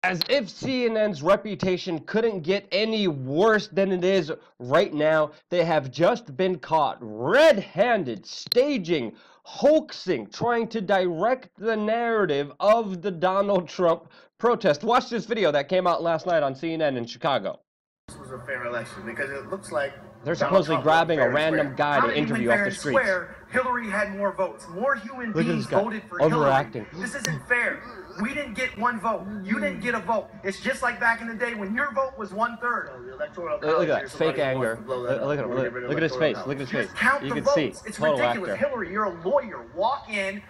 As if CNN's reputation couldn't get any worse than it is right now, they have just been caught red-handed, staging, hoaxing, trying to direct the narrative of the Donald Trump protest. Watch this video that came out last night on CNN in Chicago. This was a fair election because it looks like they're supposedly grabbing a random guy to interview off the streets. Hillary had more votes. More human beings voted for overacting. Hillary. This isn't fair. We didn't get one vote. You didn't get a vote. It's just like back in the day when your vote was 1/3. Look at that fake anger. Look at him. Look at his face. Look at his face. You can see. It's total ridiculous. actor. Hillary, you're a lawyer. Walk in.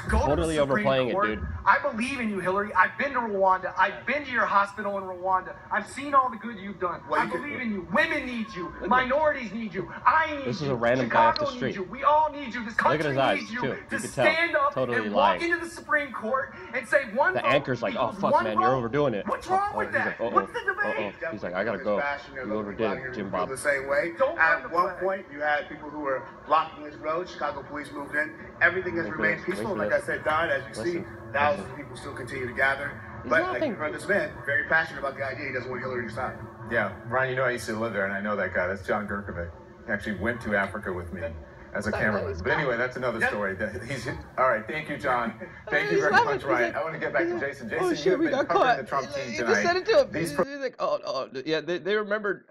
Go totally to the Supreme overplaying Court. it, dude. I believe in you, Hillary. I've been to Rwanda. I've been to your hospital in Rwanda. I've seen all the good you've done. I believe in you. Women need you. Minorities need you. I need you. This is a random Chicago guy off the street. Needs you. We all need you. This country needs you to stand up and walk into the Supreme Court and say one vote. The anchor's like, oh fuck, man, you're overdoing it. What's wrong with that? What's the debate? He's like, I gotta go. You overdid it, Jim Bob. The same way. At one point, you had people who were blocking this road. Chicago police moved in. Everything has remained peaceful. Like I said, Don, as you see, thousands of people still continue to gather. But like you heard this man, very passionate about the idea. He doesn't want Hillary to stop. Yeah, Ryan, you know I used to live there, and I know that guy. That's John Gurkovic. He actually went to Africa with me as a cameraman. But anyway, that's another story. All right, thank you, John. Thank you very much, Ryan. I want to get back to Jason. Jason, you've been covering the Trump team tonight. He said it to him. He's like, yeah, they remembered.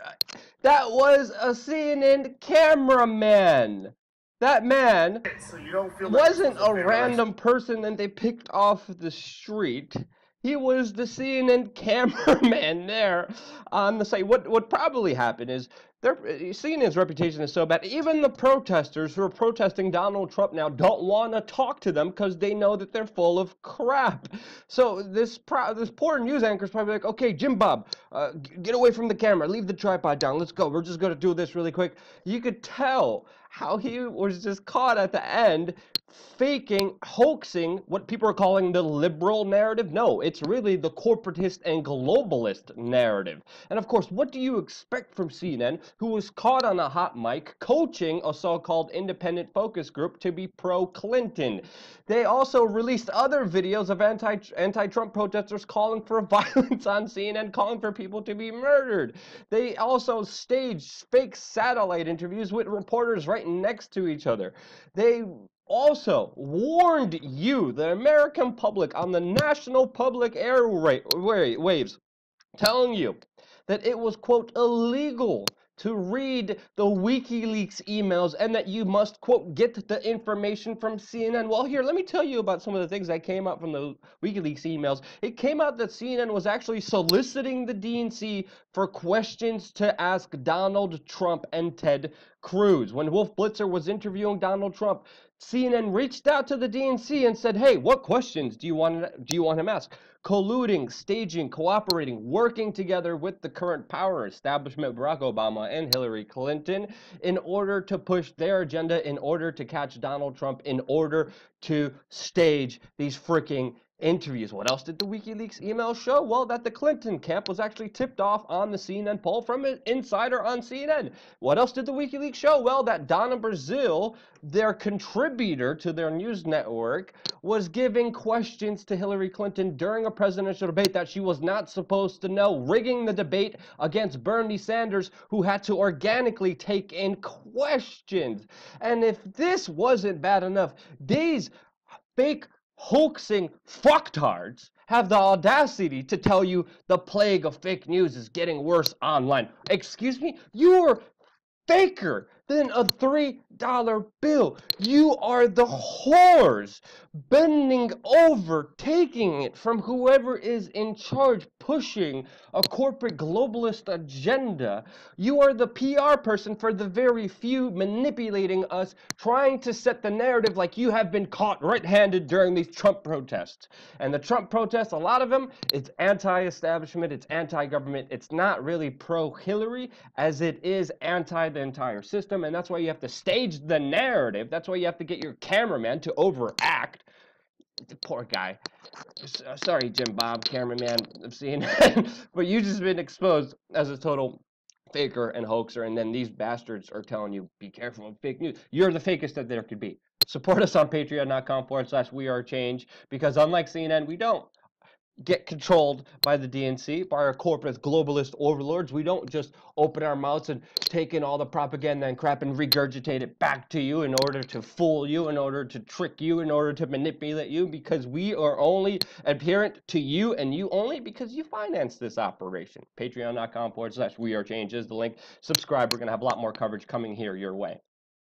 That was a CNN cameraman. That man wasn't a random person that they picked off the street. He was the CNN cameraman there on the site. What probably happened is CNN's reputation is so bad. Even the protesters who are protesting Donald Trump now don't want to talk to them because they know that they're full of crap. So this poor news anchor is probably like, okay, Jim Bob, get away from the camera, leave the tripod down, let's go. We're just going to do this really quick. You could tell how he was just caught at the end faking, hoaxing what people are calling the liberal narrative. No, it's really the corporatist and globalist narrative. And of course, what do you expect from CNN, who was caught on a hot mic coaching a so-called independent focus group to be pro-Clinton? They also released other videos of anti-Trump protesters calling for violence on CNN, calling for people to be murdered. They also staged fake satellite interviews with reporters right next to each other. They also warned you, the American public, on the national public airwaves, telling you that it was, quote, illegal to read the WikiLeaks emails and that you must, quote, get the information from CNN. Well, here, let me tell you about some of the things that came out from the WikiLeaks emails. It came out that CNN was actually soliciting the DNC for questions to ask Donald Trump and Ted Cruz. When Wolf Blitzer was interviewing Donald Trump, CNN reached out to the DNC and said, hey, what questions do you want him asked? Colluding, staging, cooperating, working together with the current power establishment, Barack Obama and Hillary Clinton, in order to push their agenda, in order to catch Donald Trump, in order to stage these freaking interviews. What else did the WikiLeaks email show? Well, that the Clinton camp was actually tipped off on the CNN poll from an insider on CNN. What else did the WikiLeaks show? Well, that Donna Brazile, their contributor to their news network, was giving questions to Hillary Clinton during a presidential debate that she was not supposed to know, rigging the debate against Bernie Sanders, who had to organically take in questions. And if this wasn't bad enough, these fake hoaxing fucktards have the audacity to tell you the plague of fake news is getting worse online. Excuse me? You're faker than a $3 bill. You are the whores bending over, taking it from whoever is in charge, pushing a corporate globalist agenda. You are the PR person for the very few manipulating us, trying to set the narrative like you have been caught red-handed during these Trump protests. And the Trump protests, a lot of them, it's anti-establishment, it's anti-government, it's not really pro-Hillary as it is anti the entire system, and that's why you have to stage the narrative. That's why you have to get your cameraman to overact. The poor guy. Sorry, Jim Bob, cameraman of CNN, but you just been exposed as a total faker and hoaxer, and then these bastards are telling you, be careful of fake news. You're the fakest that there could be. Support us on patreon.com/wearechange, because unlike CNN, we don't get controlled by the DNC, by our corporate globalist overlords. We don't just open our mouths and take in all the propaganda and crap and regurgitate it back to you in order to fool you, in order to trick you, in order to manipulate you, because we are only adherent to you and you only because you financed this operation. Patreon.com/WeAreChange is the link. Subscribe. We're going to have a lot more coverage coming here your way.